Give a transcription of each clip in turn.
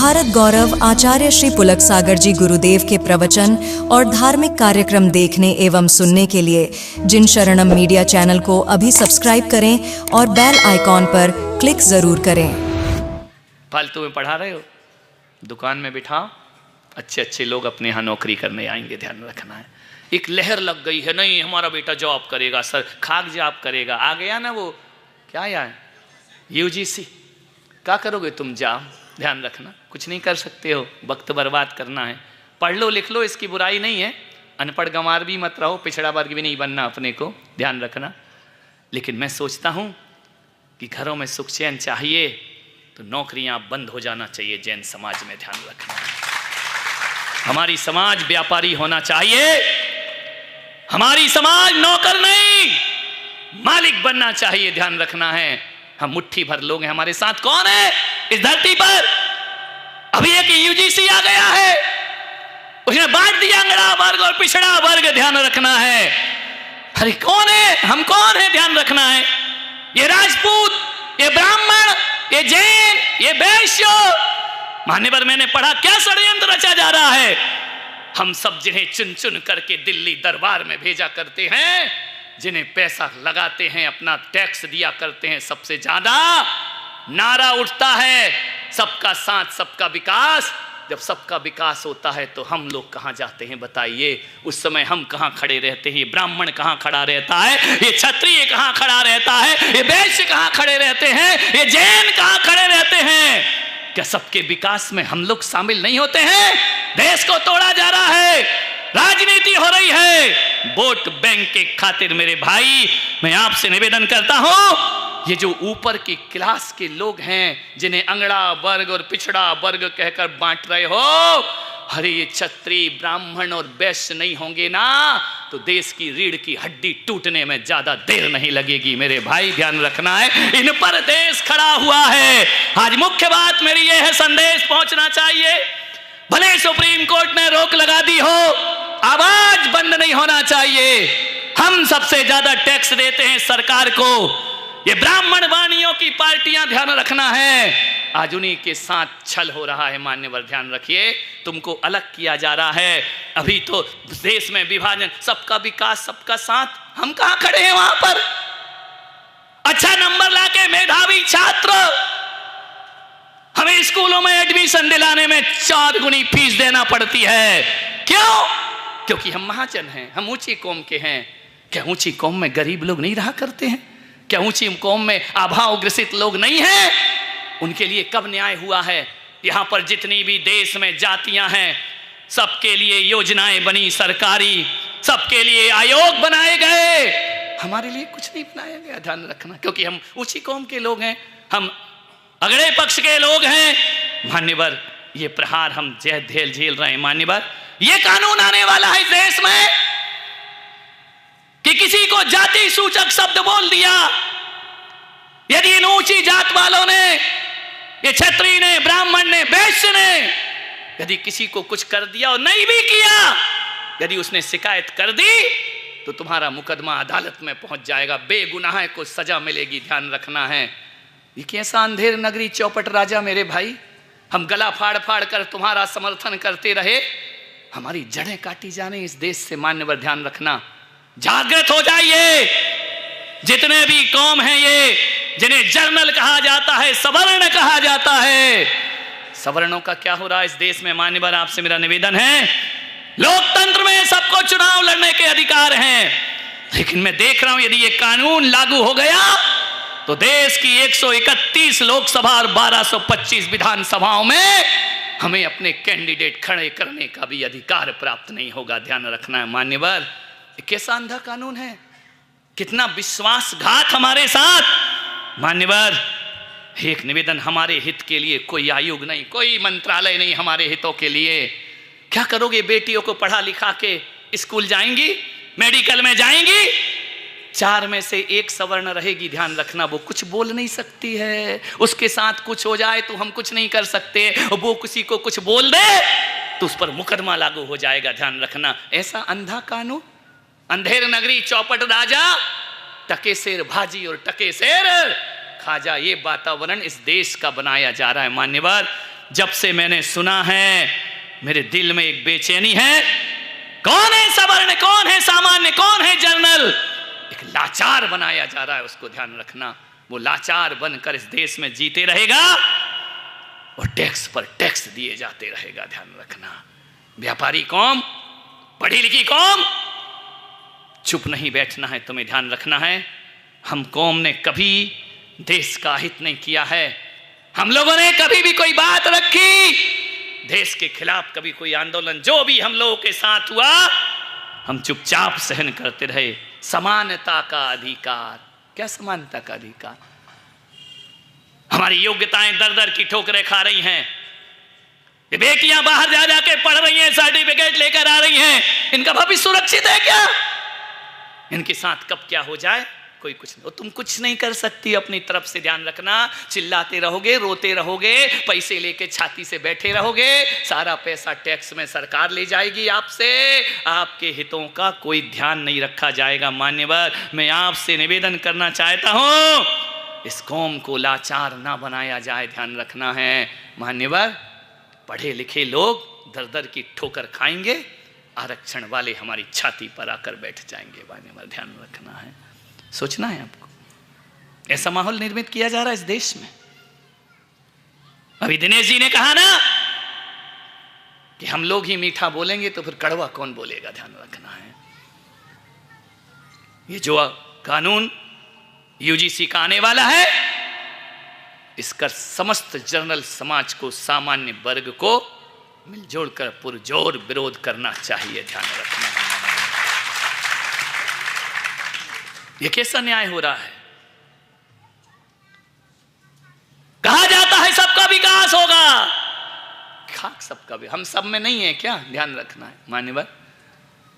भारत गौरव आचार्य श्री पुलक सागर जी गुरुदेव के प्रवचन और धार्मिक कार्यक्रम देखने एवं सुनने के लिए जिन शरणम मीडिया चैनल को अभी सब्सक्राइब करें और बेल आइकॉन पर क्लिक जरूर करें। फालतू में पढ़ा रहे हो, दुकान में बिठाओ, अच्छे अच्छे लोग अपने यहाँ नौकरी करने आएंगे, ध्यान रखना है। एक लहर लग गई है, नहीं हमारा बेटा जॉब करेगा सर, खाक जॉब करेगा, आ गया ना वो क्या यार यूजीसी, क्या करोगे तुम जॉब, ध्यान रखना, कुछ नहीं कर सकते हो, वक्त बर्बाद करना है। पढ़ लो लिख लो, इसकी बुराई नहीं है, अनपढ़ गंवार भी मत रहो, पिछड़ा वर्ग भी नहीं बनना अपने को, ध्यान रखना। लेकिन मैं सोचता हूँ कि घरों में सुख चैन चाहिए तो नौकरियां बंद हो जाना चाहिए जैन समाज में, ध्यान रखना। हमारी समाज व्यापारी होना चाहिए, हमारी समाज नौकर नहीं मालिक बनना चाहिए, ध्यान रखना है। हम मुट्ठी भर लोग हैं, हमारे साथ कौन है इस धरती पर? अभी एक यूजीसी आ गया है, उसने बांट दिया अंगड़ा वर्ग और पिछड़ा वर्ग, ध्यान रखना है। अरे कौन है, हम कौन है, ध्यान रखना है। ये राजपूत, ये ब्राह्मण, ये जैन, ये वैश्य, मान्यवर मैंने पढ़ा क्या षड्यंत्र रचा जा रहा है। हम सब जिन्हें चुन चुन करके दिल्ली दरबार में भेजा करते हैं, जिन्हें पैसा लगाते हैं, अपना टैक्स दिया करते हैं, सबसे ज्यादा नारा उठता है सबका साथ सबका विकास। जब सबका विकास होता है तो हम लोग कहां जाते हैं बताइए? उस समय हम कहां खड़े रहते हैं? ये ब्राह्मण कहां खड़ा रहता है? ये क्षत्रिय कहां खड़ा रहता है? ये वैश्य कहां खड़े रहते हैं? ये जैन कहां खड़े रहते हैं? क्या सबके विकास में हम लोग शामिल नहीं होते हैं? देश को तोड़ा जा रहा है, राजनीति हो रही है वोट बैंक के खातिर। मेरे भाई मैं आपसे निवेदन करता हूं, ये जो ऊपर की क्लास के लोग हैं जिन्हें अंगड़ा वर्ग और पिछड़ा वर्ग कहकर बांट रहे हो, अरे ये क्षत्रिय ब्राह्मण और वैश्य नहीं होंगे ना तो देश की रीढ़ की हड्डी टूटने में ज्यादा देर नहीं लगेगी। मेरे भाई ध्यान रखना है, इन पर देश खड़ा हुआ है। आज मुख्य बात मेरी ये है, संदेश पहुंचना चाहिए। भले सुप्रीम कोर्ट ने रोक लगा दी हो, आवाज बंद नहीं होना चाहिए। हम सबसे ज्यादा टैक्स देते हैं सरकार को, ये ब्राह्मण वाणियों की पार्टियां, ध्यान रखना है। आज उन्हीं के साथ छल हो रहा है, मान्यवर ध्यान रखिए। तुमको अलग किया जा रहा है, अभी तो देश में विभाजन, सबका विकास सबका साथ, हम कहां खड़े हैं वहां पर? अच्छा नंबर लाके मेधावी छात्र, हमें स्कूलों में एडमिशन दिलाने में 4 गुनी फीस देना पड़ती है। क्यों? क्योंकि हम महाजन हैं, हम ऊंची कौम के हैं। क्या ऊंची कौम में गरीब लोग नहीं रहा करते हैं? क्या ऊंची कौम में अभाव ग्रसित लोग नहीं हैं? उनके लिए कब न्याय हुआ है? यहां पर जितनी भी देश में जातियां हैं, सबके लिए योजनाएं बनी सरकारी, सबके लिए आयोग बनाए गए, हमारे लिए कुछ नहीं बनाया गया, ध्यान रखना। क्योंकि हम ऊंची कौम के लोग हैं, हम अगड़े पक्ष के लोग हैं। मान्यवर ये प्रहार हम झेल रहे हैं। मान्यवर ये कानून आने वाला है इस देश में कि किसी को जाति सूचक शब्द बोल दिया, यदि इन ऊंची जात वालों ने, ये क्षत्रिय ने, ब्राह्मण ने, वैश्य ने, यदि किसी को कुछ कर दिया और नहीं भी किया, यदि उसने शिकायत कर दी तो तुम्हारा मुकदमा अदालत में पहुंच जाएगा, बेगुनाह को सजा मिलेगी, ध्यान रखना है। ये कैसा अंधेर नगरी चौपट राजा मेरे भाई, हम गला फाड़ फाड़ कर तुम्हारा समर्थन करते रहे, हमारी जड़ें काटी जाने इस देश से। मान्यवर ध्यान रखना, जागृत हो जाइए। जितने भी कौम हैं ये, जिन्हें जर्नल कहा जाता है, सवर्ण कहा जाता है, सवर्णों का क्या हो रहा है इस देश में? मान्यवर आपसे मेरा निवेदन है, लोकतंत्र में सबको चुनाव लड़ने के अधिकार हैं, लेकिन मैं देख रहा हूं यदि ये कानून लागू हो गया तो देश की 131 लोकसभा और 1225 विधानसभाओं में हमें अपने कैंडिडेट खड़े करने का भी अधिकार प्राप्त नहीं होगा, ध्यान रखना है। मान्यवर कैसा अंधा कानून है, कितना विश्वासघात हमारे साथ। मान्यवर एक निवेदन, हमारे हित के लिए कोई आयोग नहीं, कोई मंत्रालय नहीं हमारे हितों के लिए। क्या करोगे? बेटियों को पढ़ा लिखा के स्कूल जाएंगी, मेडिकल में जाएंगी, 4 में से 1 सवर्ण रहेगी, ध्यान रखना, वो कुछ बोल नहीं सकती है, उसके साथ कुछ हो जाए तो हम कुछ नहीं कर सकते, और वो किसी को कुछ बोल दे तो उस पर मुकदमा लागू हो जाएगा, ध्यान रखना। ऐसा अंधा कानून, अंधेर नगरी चौपट राजा, टके शेर भाजी और टके शेर खाजा, ये वातावरण इस देश का बनाया जा रहा है। मान्यवर जब से मैंने सुना है मेरे दिल में एक बेचैनी है। कौन है सवर्ण, कौन है सामान्य, कौन है जनरल? एक लाचार बनाया जा रहा है, उसको ध्यान रखना। वो लाचार बनकर इस देश में जीते रहेगा और टैक्स पर टैक्स दिए जाते रहेगा, ध्यान रखना। व्यापारी कौम, पढ़ी लिखी कौम, चुप नहीं बैठना है, तुम्हें ध्यान रखना है। हम कौम ने कभी देश का हित नहीं किया है। हम लोगों ने कभी भी कोई बात रखी देश के खिलाफ, कभी कोई आंदोलन जो भी हम लोगों के साथ हुआ, हम चुपचाप सहन करते रहे। समानता का अधिकार, क्या समानता का अधिकार? हमारी योग्यताएं दर दर की ठोकरें खा रही हैं। ये बेटियां बाहर जा जाके पढ़ रही हैं, सर्टिफिकेट लेकर आ रही हैं, इनका भविष्य सुरक्षित है क्या? इनके साथ कब क्या हो जाए कोई कुछ नहीं। तुम कुछ नहीं कर सकती अपनी तरफ से, ध्यान रखना। चिल्लाते रहोगे, रोते रहोगे, पैसे लेके छाती से बैठे रहोगे, सारा पैसा टैक्स में सरकार ले जाएगी आपसे, आपके हितों का कोई ध्यान नहीं रखा जाएगा। मान्यवर, मैं आपसे निवेदन करना चाहता हूं, इस कौम को लाचार ना बनाया जाए, ध्यान रखना है। मान्यवर, पढ़े लिखे लोग दर दर की ठोकर खाएंगे, आरक्षण वाले हमारी छाती पर आकर बैठ जाएंगे। मान्यवर, ध्यान रखना है, सोचना है आपको। ऐसा माहौल निर्मित किया जा रहा है इस देश में। अभी दिनेश जी ने कहा ना कि हम लोग ही मीठा बोलेंगे तो फिर कड़वा कौन बोलेगा, ध्यान रखना है। ये जो कानून यूजीसी का आने वाला है, इसका समस्त जनरल समाज को, सामान्य वर्ग को मिलजुल कर पुरजोर विरोध करना चाहिए, ध्यान रखना। यह कैसा न्याय हो रहा है? कहा जाता है सबका विकास होगा, खाक सबका भी, हम सब में नहीं है क्या? ध्यान रखना है। मान्यवर,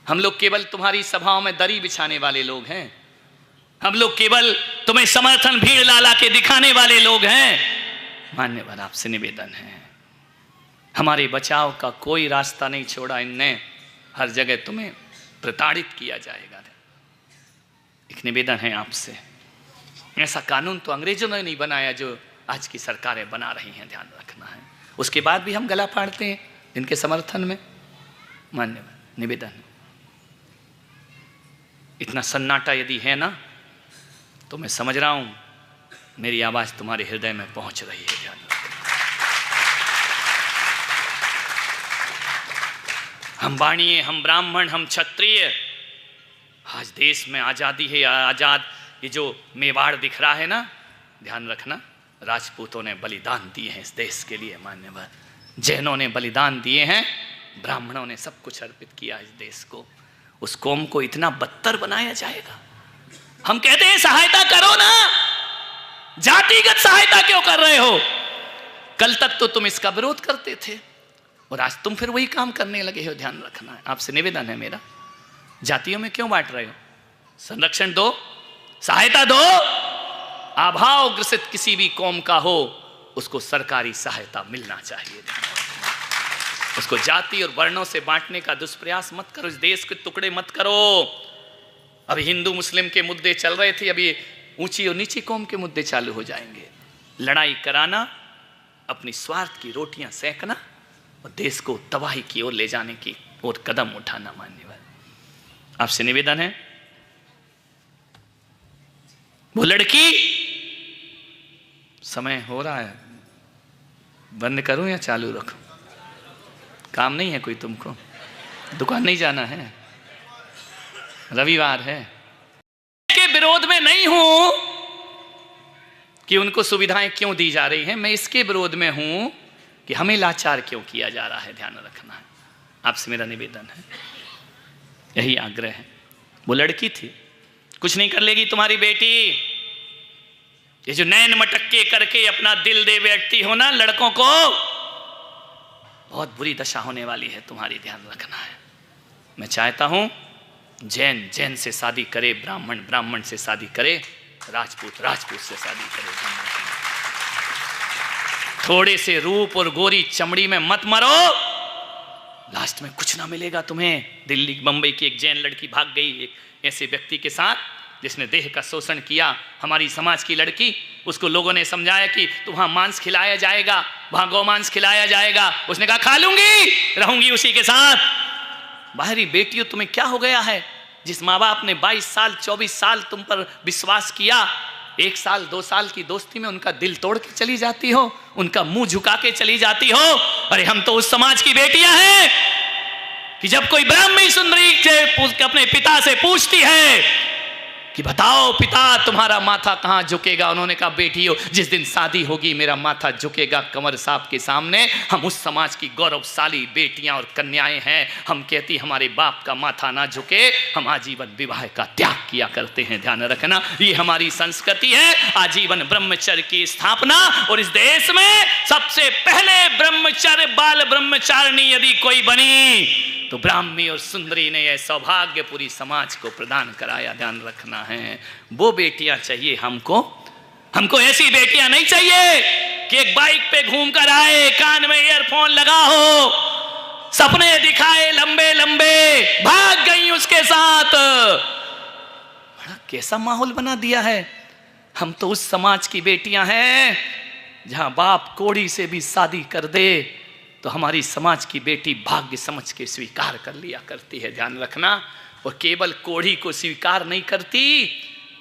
हम लोग केवल तुम्हारी सभाओं में दरी बिछाने वाले लोग हैं, हम लोग केवल तुम्हें समर्थन भीड़ लाला के दिखाने वाले लोग हैं। मान्यवर, आपसे निवेदन है, हमारे बचाव का कोई रास्ता नहीं छोड़ा इनने, हर जगह तुम्हें प्रताड़ित किया जाएगा। एक निवेदन है आपसे, ऐसा कानून तो अंग्रेजों ने नहीं बनाया जो आज की सरकारें बना रही हैं, ध्यान रखना है। उसके बाद भी हम गला फाड़ते हैं इनके समर्थन में। मान्यवर, निवेदन है, इतना सन्नाटा यदि है ना, तो मैं समझ रहा हूं मेरी आवाज तुम्हारे हृदय में पहुंच रही है, ध्यान रखना। हम बाणीय, हम ब्राह्मण, हम क्षत्रिय, आज देश में आजादी है, आजाद। ये जो मेवाड़ दिख रहा है ना, ध्यान रखना, राजपूतों ने बलिदान दिए हैं इस देश के लिए। मान्यवर, जैनों ने बलिदान दिए हैं, ब्राह्मणों ने सब कुछ अर्पित किया इस देश को। उस कौम को इतना बदतर बनाया जाएगा? हम कहते हैं सहायता करो ना, जातिगत सहायता क्यों कर रहे हो? कल तक तो तुम इसका विरोध करते थे और आज तुम फिर वही काम करने लगे हो, ध्यान रखना है। आपसे निवेदन है मेरा, जातियों में क्यों बांट रहे हो? संरक्षण दो, सहायता दो। अभाव ग्रसित किसी भी कौम का हो, उसको सरकारी सहायता मिलना चाहिए। उसको जाति और वर्णों से बांटने का दुष्प्रयास मत करो, इस देश के टुकड़े मत करो। अभी हिंदू मुस्लिम के मुद्दे चल रहे थे, अभी ऊंची और नीची कौम के मुद्दे चालू हो जाएंगे। लड़ाई कराना, अपनी स्वार्थ की रोटियां सेकना और देश को तबाही की ओर ले जाने की ओर कदम उठाना। मान्यवर, आपसे निवेदन है, वो लड़की, समय हो रहा है, बंद करूं या चालू रखूं? काम नहीं है कोई तुमको? दुकान नहीं जाना है? रविवार है। के विरोध में नहीं हूं कि उनको सुविधाएं क्यों दी जा रही हैं, मैं इसके विरोध में हूं कि हमें लाचार क्यों किया जा रहा है, ध्यान रखना है। आपसे मेरा निवेदन है, यही आग्रह है। वो लड़की थी, कुछ नहीं कर लेगी तुम्हारी बेटी। ये जो नैन मटक्के करके अपना दिल दे बैठती हो ना लड़कों को, बहुत बुरी दशा होने वाली है तुम्हारी, ध्यान रखना है। मैं चाहता हूं जैन जैन से शादी करे, ब्राह्मण ब्राह्मण से शादी करे, राजपूत राजपूत से शादी करे। थोड़े से रूप और गोरी चमड़ी में मत मरो, लास्ट में कुछ ना मिलेगा तुम्हें। दिल्ली बंबई की एक जैन लड़की भाग गई एक ऐसे व्यक्ति के साथ जिसने देह का शोषण किया, हमारी समाज की लड़की, उसको लोगों ने समझाया कि तो वहां मांस खिलाया जाएगा, वहां गौमांस खिलाया जाएगा, उसने कहा खा लूंगी, रहूंगी उसी के साथ। बाहरी बेटियों, तुम्हें क्या हो गया है? जिस माँ बाप ने 22 साल 24 साल तुम पर विश्वास किया, 1 साल 2 साल की दोस्ती में उनका दिल तोड़ के चली जाती हो, उनका मुंह झुका के चली जाती हो। अरे हम तो उस समाज की बेटियां हैं कि जब कोई ब्राह्मणी सुंदरी से अपने पिता से पूछती है कि बताओ पिता तुम्हारा माथा कहाँ झुकेगा, उन्होंने कहा बेटियों जिस दिन शादी होगी मेरा माथा झुकेगा कमर साहब के सामने। हम उस समाज की गौरवशाली बेटियां और कन्याएं हैं। हम कहती हमारे बाप का माथा ना झुके, हम आजीवन विवाह का त्याग किया करते हैं। ध्यान रखना, ये हमारी संस्कृति है, आजीवन ब्रह्मचर्य की स्थापना। और इस देश में सबसे पहले ब्रह्मचर्य, बाल ब्रह्मचारिणी यदि कोई बनी तो ब्राह्मी और सुंदरी ने यह सौभाग्य पूरी समाज को प्रदान कराया। ध्यान रखना है, वो बेटियां चाहिए हमको। हमको ऐसी बेटियां नहीं चाहिए कि एक बाइक पे घूम कर आए, कान में ईयरफोन लगा हो, सपने दिखाए लंबे लंबे, भाग गई उसके साथ। बड़ा कैसा माहौल बना दिया है। हम तो उस समाज की बेटियां हैं जहां बाप कोड़ी से भी शादी कर दे तो हमारी समाज की बेटी भाग्य समझ के स्वीकार कर लिया करती है। ध्यान रखना, और केवल कोढ़ी को स्वीकार नहीं करती,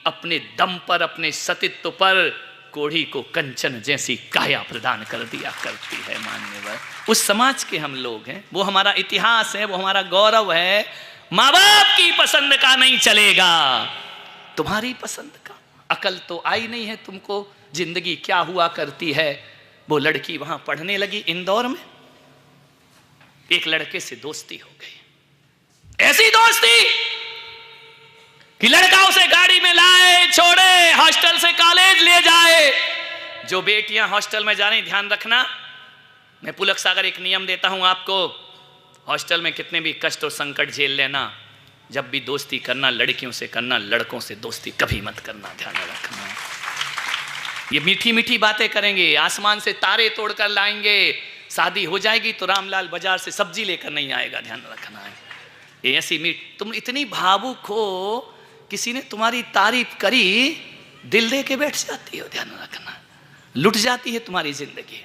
अपने दम पर, अपने सतीत्व पर कोढ़ी को कंचन जैसी काया प्रदान कर दिया करती है। मान्यवर, उस समाज के हम लोग हैं, वो हमारा इतिहास है, वो हमारा गौरव है। माँ बाप की पसंद का नहीं चलेगा, तुम्हारी पसंद का। अकल तो आई नहीं है तुमको, जिंदगी क्या हुआ करती है। वो लड़की वहां पढ़ने लगी इंदौर में, एक लड़के से दोस्ती हो गई, ऐसी दोस्ती कि लड़का उसे गाड़ी में लाए, छोड़े, हॉस्टल से कॉलेज ले जाए। जो बेटियां हॉस्टल में जा रही, ध्यान रखना, मैं पुलक सागर एक नियम देता हूं आपको, हॉस्टल में कितने भी कष्ट और संकट झेल लेना, जब भी दोस्ती करना लड़कियों से करना, लड़कों से दोस्ती कभी मत करना। ध्यान रखना, ये मीठी मीठी बातें करेंगे, आसमान से तारे तोड़कर लाएंगे, शादी हो जाएगी तो रामलाल बाजार से सब्जी लेकर नहीं आएगा। ध्यान रखना है, ये ऐसी मीठ, तुम इतनी भावुक हो, किसी ने तुम्हारी तारीफ करी, दिल दे के बैठ जाती हो। ध्यान रखना, लुट जाती है तुम्हारी जिंदगी।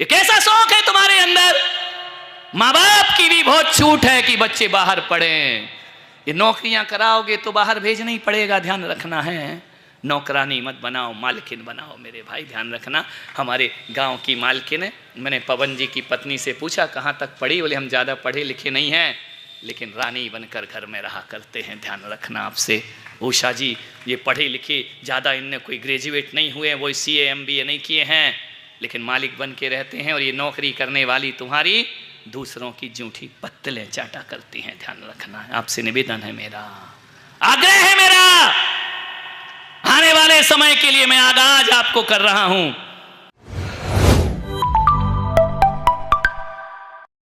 ये कैसा शौक है तुम्हारे अंदर। माँ बाप की भी बहुत छूट है कि बच्चे बाहर पढ़ें, ये नौकरियां कराओगे तो बाहर भेजना ही पड़ेगा। ध्यान रखना है, नौकरानी मत बनाओ, मालकिन बनाओ मेरे भाई। ध्यान रखना, हमारे गांव की मालकिन है, मैंने पवन जी की पत्नी से पूछा कहाँ तक पढ़ी, बोले हम ज़्यादा पढ़े लिखे नहीं हैं लेकिन रानी बनकर घर में रहा करते हैं। ध्यान रखना आपसे, उषा जी ये पढ़े लिखे ज़्यादा, इनने कोई ग्रेजुएट नहीं हुए, वो CA MBA नहीं किए हैं, लेकिन मालिक बन के रहते हैं। और ये नौकरी करने वाली तुम्हारी दूसरों की जूठी पत्तलें चाटा करती हैं। ध्यान रखना, आपसे निवेदन है मेरा, आग्रह है मेरा, आने वाले समय के लिए मैं आगाज आपको कर रहा हूं।